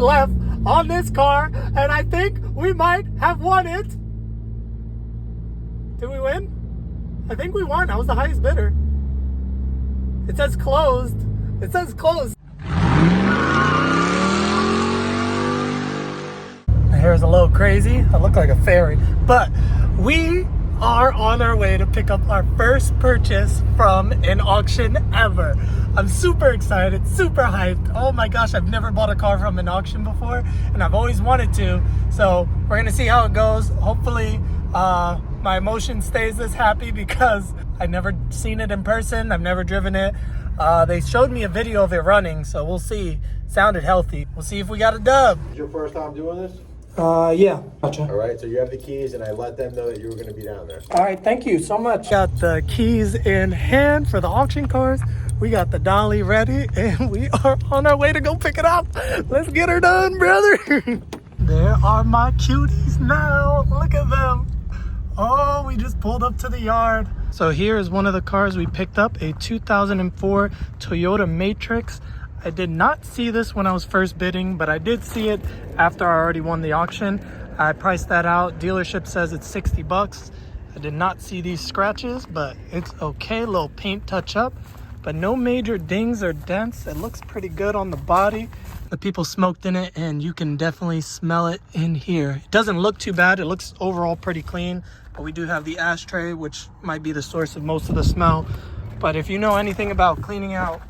left on this car, and I think we might have won it. Did we win? I think we won. I was the highest bidder. It says closed. It says closed. My hair is a little crazy. I look like a fairy. But we are on our way to pick up our first purchase from an auction ever. I'm super excited, super hyped. Oh my gosh, I've never bought a car from an auction before, and I've always wanted to. So we're gonna see how it goes. Hopefully my emotion stays this happy because I've never seen it in person. I've never driven it. They showed me a video of it running, so we'll see. Sounded healthy. We'll see if we got a dub. Is your first time doing this? Yeah. Gotcha. All right, so you have the keys, and I let them know that you were going to be down there. All right, thank you so much. Got the keys in hand for the auction cars. We got the dolly ready, and we are on our way to go pick it up. Let's get her done, brother. There are my cuties now. Look at them. Oh, we just pulled up to the yard. So here is one of the cars we picked up, a 2004 Toyota Matrix. I did not see this when I was first bidding, but I did see it after I already won the auction. I priced that out. Dealership says it's 60 bucks. I did not see these scratches, but it's okay. Little paint touch up, but no major dings or dents. It looks pretty good on the body. The people smoked in it, and you can definitely smell it in here. It doesn't look too bad. It looks overall pretty clean, but we do have the ashtray, which might be the source of most of the smell. But if you know anything about cleaning out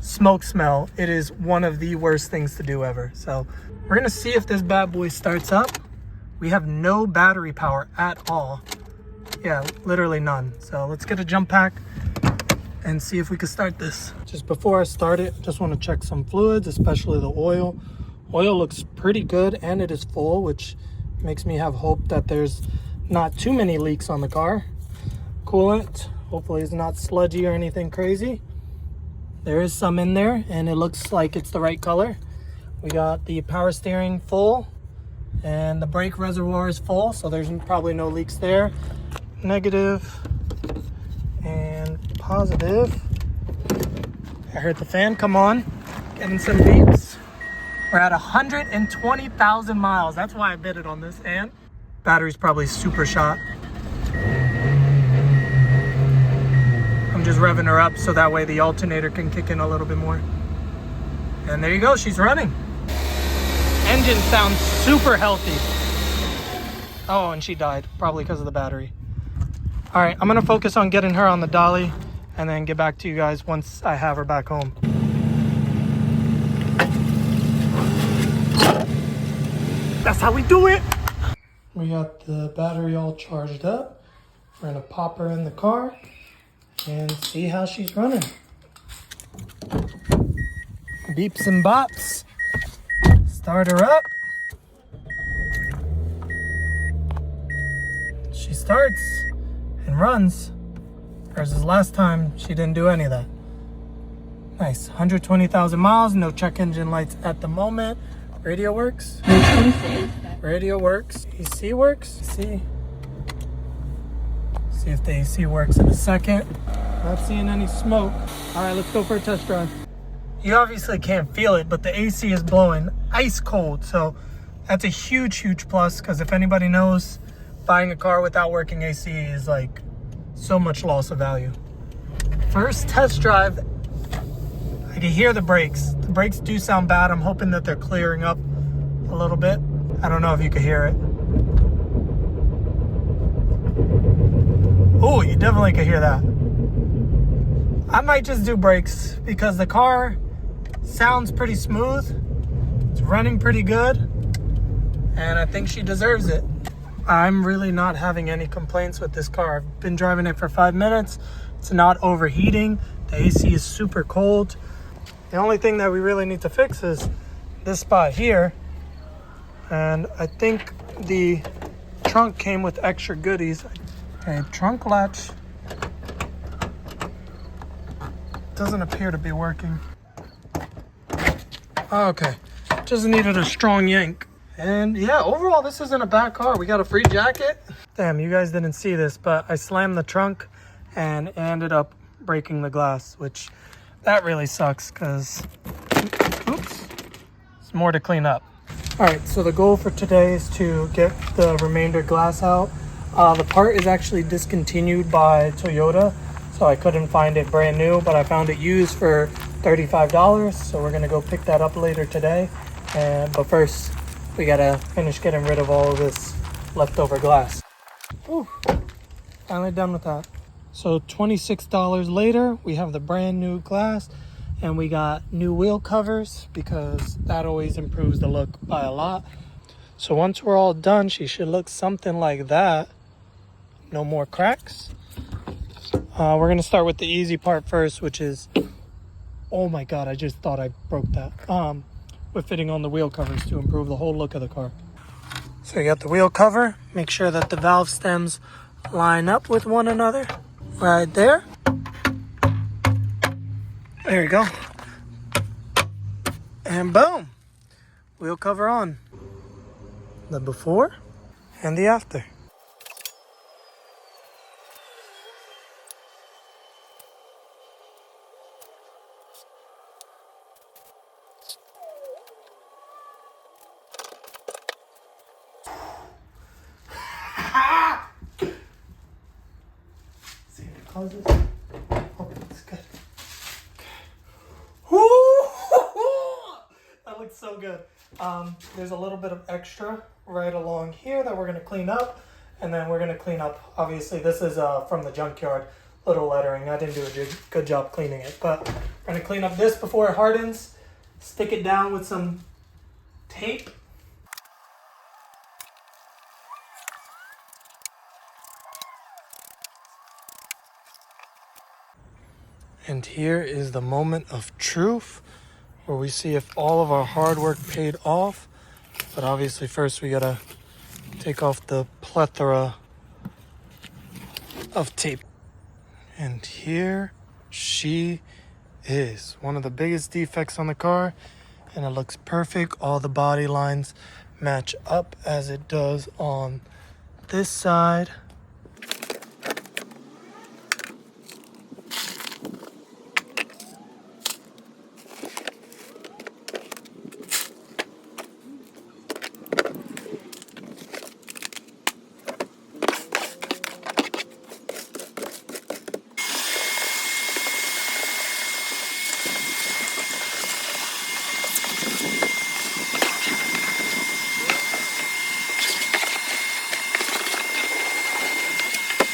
smoke smell, it is one of the worst things to do ever. So we're gonna see if this bad boy starts up. We have no battery power at all. Yeah, literally none. So let's get a jump pack and see if we can start this. Just before I start it, just want to check some fluids, especially the oil. Oil looks pretty good, and it is full, which makes me have hope that there's not too many leaks on the car. Coolant, hopefully it's not sludgy or anything crazy. There is some in there, and it looks like it's the right color. We got the power steering full, and the brake reservoir is full, so there's probably no leaks there. Negative and positive. I heard the fan come on, getting some beeps. We're at 120,000 miles. That's why I bid it on this, and battery's probably super shot. I'm just revving her up so that way the alternator can kick in a little bit more. And there you go, she's running. Engine sounds super healthy. Oh, and she died, probably because of the battery. All right, I'm gonna focus on getting her on the dolly and then get back to you guys once I have her back home. That's how we do it. We got the battery all charged up. We're gonna pop her in the car and see how she's running. Beeps and bops. Start her up. She starts and runs. Versus last time, she didn't do any of that. Nice, 120,000 miles, no check engine lights at the moment. Radio works. Radio works. AC works. See if the AC works in a second. Not seeing any smoke. All right, let's go for a test drive. You obviously can't feel it, but the AC is blowing ice cold. So that's a huge, huge plus, because if anybody knows, buying a car without working AC is like so much loss of value. First test drive, I can hear the brakes. The brakes do sound bad. I'm hoping that they're clearing up a little bit. I don't know if you can hear it. Oh, you definitely can hear that. I might just do brakes because the car sounds pretty smooth. It's running pretty good, and I think she deserves it. I'm really not having any complaints with this car. I've been driving it for 5 minutes. It's not overheating. The AC is super cold. The only thing that we really need to fix is this spot here. And I think the trunk came with extra goodies. Okay, trunk latch doesn't appear to be working. Okay, just needed a strong yank. And yeah, overall, this isn't a bad car. We got a free jacket. Damn, you guys didn't see this, but I slammed the trunk and ended up breaking the glass, which that really sucks because, oops, There's more to clean up. All right, so the goal for today is to get the remainder glass out. The part is actually discontinued by Toyota, so I couldn't find it brand new, but I found it used for $35. So we're gonna go pick that up later today. But first, we gotta finish getting rid of all of this leftover glass. Whew, finally done with that. So $26 later, we have the brand new glass, and we got new wheel covers because that always improves the look by a lot. So once we're all done, she should look something like that. No more cracks. We're gonna start with the easy part first, which is, oh my God, I just thought I broke that. We're fitting on the wheel covers to improve the whole look of the car. So you got the wheel cover. Make sure that the valve stems line up with one another. Right there. There you go. And boom. Wheel cover on. The before and the after. See if it closes. Oh, it's good. Okay. That looks so good. There's a little bit of extra right along here that we're gonna clean up, and then we're gonna clean up. Obviously, this is from the junkyard. Little lettering. I didn't do a good job cleaning it, but we're gonna clean up this before it hardens. Stick it down with some tape. And here is the moment of truth, where we see if all of our hard work paid off. But obviously first we gotta take off the plethora of tape. And here she is. One of the biggest defects on the car, and it looks perfect. All the body lines match up as it does on this side.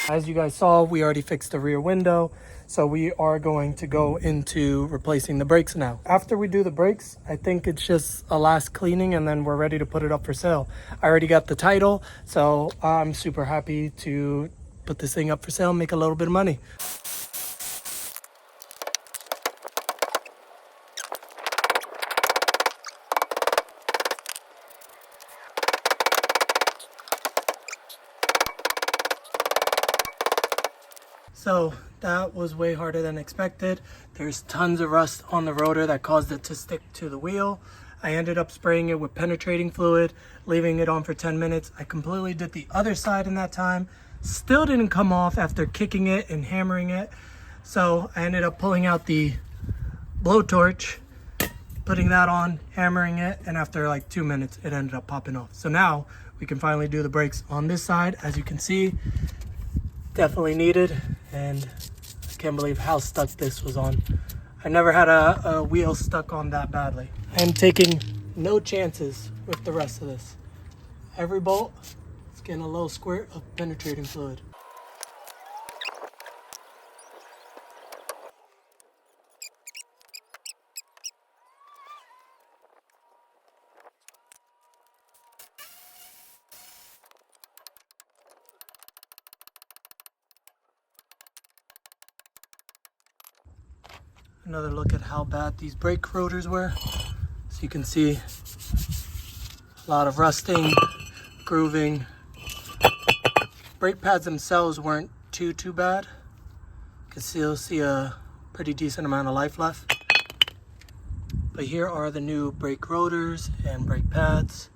As you guys saw, we already fixed the rear window, so we are going to go into replacing the brakes now. After we do the brakes, I think it's just a last cleaning and then we're ready to put it up for sale. I already got the title, so I'm super happy to put this thing up for sale and make a little bit of money. So that was way harder than expected. There's tons of rust on the rotor that caused it to stick to the wheel. I ended up spraying it with penetrating fluid, leaving it on for 10 minutes. I completely did the other side in that time. Still didn't come off after kicking it and hammering it. So I ended up pulling out the blowtorch, putting that on, hammering it, and after like 2 minutes, it ended up popping off. So now we can finally do the brakes on this side. As you can see, definitely needed, and I can't believe how stuck this was on. I never had a wheel stuck on that badly. I am taking no chances with the rest of this. Every bolt is getting a little squirt of penetrating fluid. Another look at how bad these brake rotors were. So you can see a lot of rusting, grooving. Brake pads themselves weren't too bad. You can still see a pretty decent amount of life left. But here are the new brake rotors and brake pads.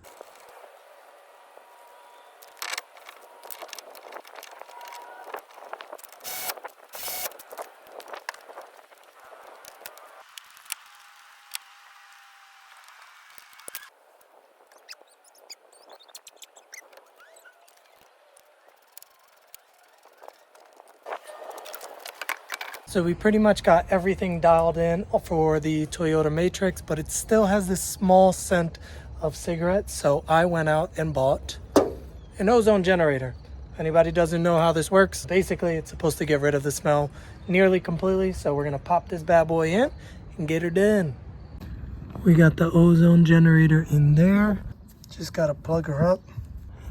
So we pretty much got everything dialed in for the Toyota Matrix, but it still has this small scent of cigarettes. So I went out and bought an ozone generator. If anybody doesn't know how this works, basically it's supposed to get rid of the smell nearly completely. So we're gonna pop this bad boy in and get her done. We got the ozone generator in there. Just gotta plug her up.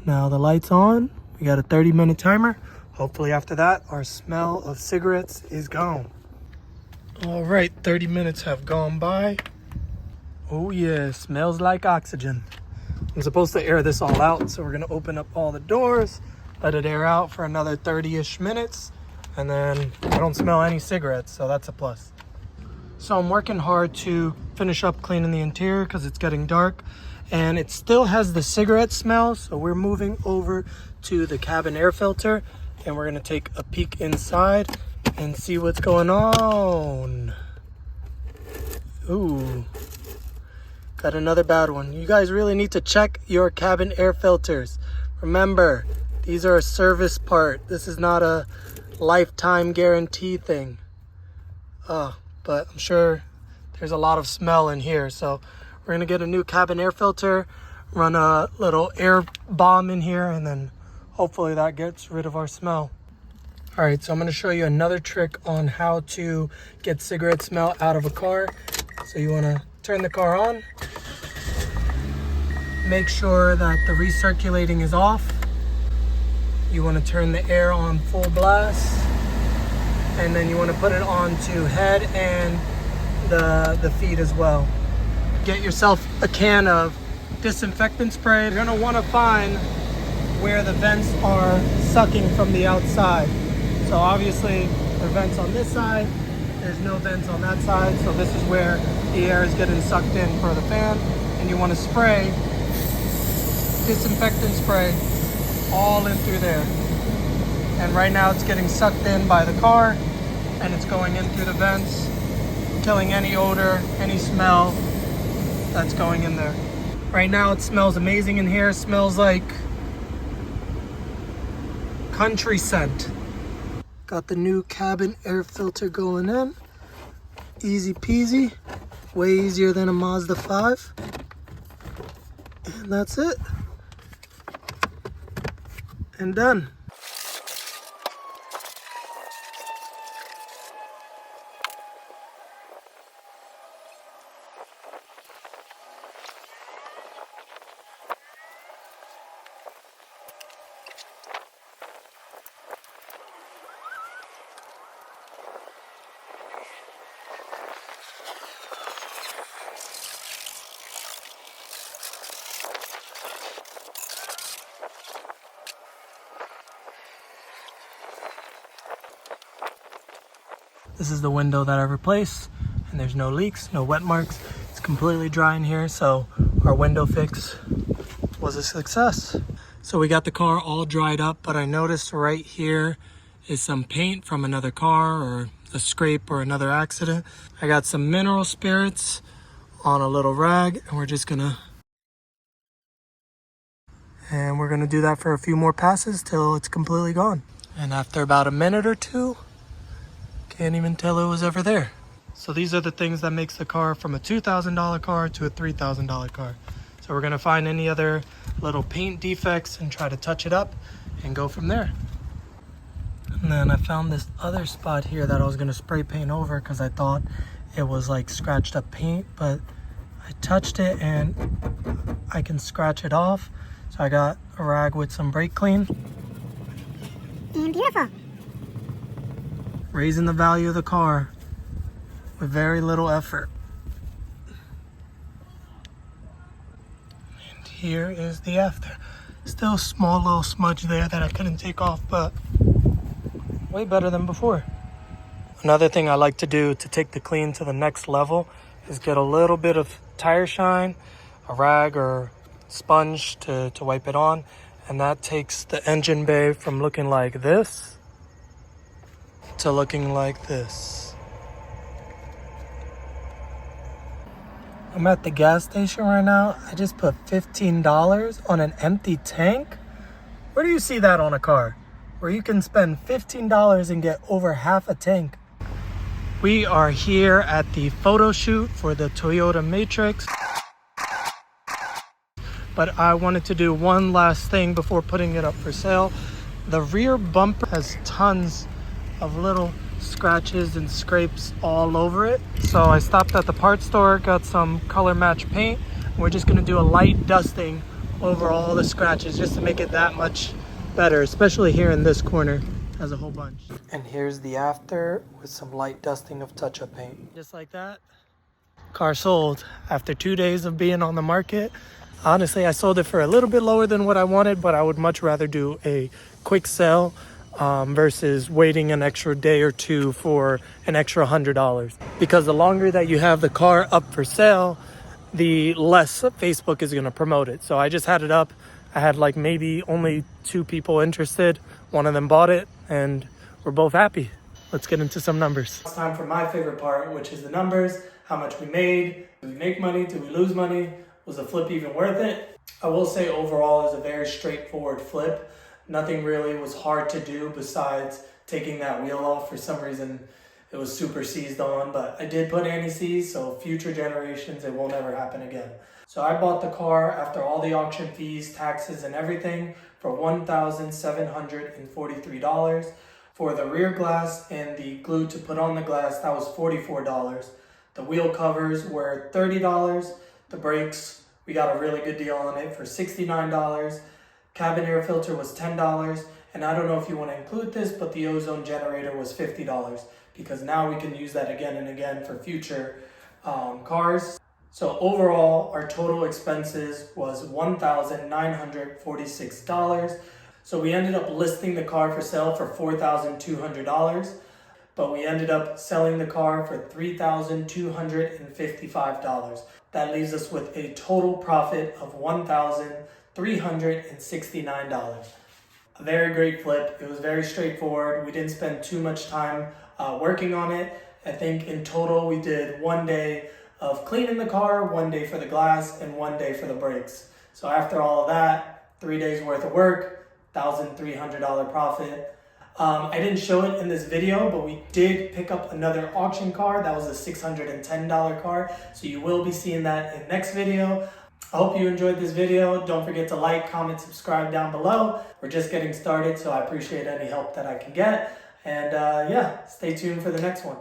Now the light's on. We got a 30-minute timer. Hopefully after that, our smell of cigarettes is gone. All right, 30 minutes have gone by. Oh yeah, smells like oxygen. I'm supposed to air this all out, so we're gonna open up all the doors, let it air out for another 30-ish minutes, and then I don't smell any cigarettes, so that's a plus. So I'm working hard to finish up cleaning the interior because it's getting dark, and it still has the cigarette smell, so we're moving over to the cabin air filter, and we're gonna take a peek inside and see what's going on. Ooh, got another bad one. You guys really need to check your cabin air filters. Remember, these are a service part. This is not a lifetime guarantee thing. But I'm sure there's a lot of smell in here. So we're gonna get a new cabin air filter, run a little air bomb in here, and then hopefully that gets rid of our smell. All right, so I'm gonna show you another trick on how to get cigarette smell out of a car. So you wanna turn the car on, make sure that the recirculating is off. You wanna turn the air on full blast, and then you wanna put it onto head and the feet as well. Get yourself a can of disinfectant spray. You're gonna wanna find where the vents are sucking from the outside. So obviously there are vents on this side, there's no vents on that side, so this is where the air is getting sucked in for the fan, and you want to spray disinfectant spray all in through there. And right now it's getting sucked in by the car, and it's going in through the vents, killing any odor, any smell that's going in there. Right now it smells amazing in here. It smells like country scent. Got the new cabin air filter going in. Easy peasy. Way easier than a Mazda 5. And that's it. And done. This is the window that I replaced, and there's no leaks, no wet marks. It's completely dry in here, so our window fix was a success. So we got the car all dried up, but I noticed right here is some paint from another car or a scrape or another accident. I got some mineral spirits on a little rag, and we're gonna do that for a few more passes till it's completely gone. And after about a minute or two, can't even tell it was ever there. So these are the things that makes the car from a $2,000 car to a $3,000 car. So we're gonna find any other little paint defects and try to touch it up and go from there. And then I found this other spot here that I was gonna spray paint over because I thought it was like scratched up paint, but I touched it and I can scratch it off. So I got a rag with some brake clean. And beautiful. Raising the value of the car with very little effort. And here is the after. Still a small little smudge there that I couldn't take off, but way better than before. Another thing I like to do to take the clean to the next level is get a little bit of tire shine, a rag or sponge to wipe it on, and that takes the engine bay from looking like this to looking like this. I'm at the gas station right now. I just put $15 on an empty tank. Where do you see that on a car? Where you can spend $15 and get over half a tank? We are here at the photo shoot for the Toyota Matrix. But I wanted to do one last thing before putting it up for sale. The rear bumper has tons of little scratches and scrapes all over it. So I stopped at the parts store, got some color match paint. We're just gonna do a light dusting over all the scratches just to make it that much better, especially here in this corner. Has a whole bunch. And here's the after with some light dusting of touch-up paint. Just like that. Car sold after 2 days of being on the market. Honestly, I sold it for a little bit lower than what I wanted, but I would much rather do a quick sell versus waiting an extra day or two for an extra $100. Because the longer that you have the car up for sale, the less Facebook is going to promote it. So I just had it up. I had like maybe only 2 people interested. One of them bought it and we're both happy. Let's get into some numbers. It's time for my favorite part, which is the numbers. How much we made. Did we make money? Did we lose money? Was the flip even worth it? I will say overall it was a very straightforward flip. Nothing really was hard to do besides taking that wheel off. For some reason it was super seized on, but I did put anti-seize, so future generations it won't ever happen again. So I bought the car after all the auction fees, taxes, and everything for $1,743. For the rear glass and the glue to put on the glass, that was $44. The wheel covers were $30. The brakes, we got a really good deal on it for $69. Cabin air filter was $10. And I don't know if you want to include this, but the ozone generator was $50 because now we can use that again and again for future cars. So overall, our total expenses was $1,946. So we ended up listing the car for sale for $4,200, but we ended up selling the car for $3,255. That leaves us with a total profit of $1,369. A very great flip. It was very straightforward. We didn't spend too much time working on it. I think in total we did 1 day of cleaning the car, 1 day for the glass, and 1 day for the brakes. So after all of that, 3 days worth of work, $1,300 profit. I didn't show it in this video, but we did pick up another auction car. That was a $610 car. So you will be seeing that in next video. I hope you enjoyed this video. Don't forget to like, comment, subscribe down below. We're just getting started, so I appreciate any help that I can get. And yeah, stay tuned for the next one.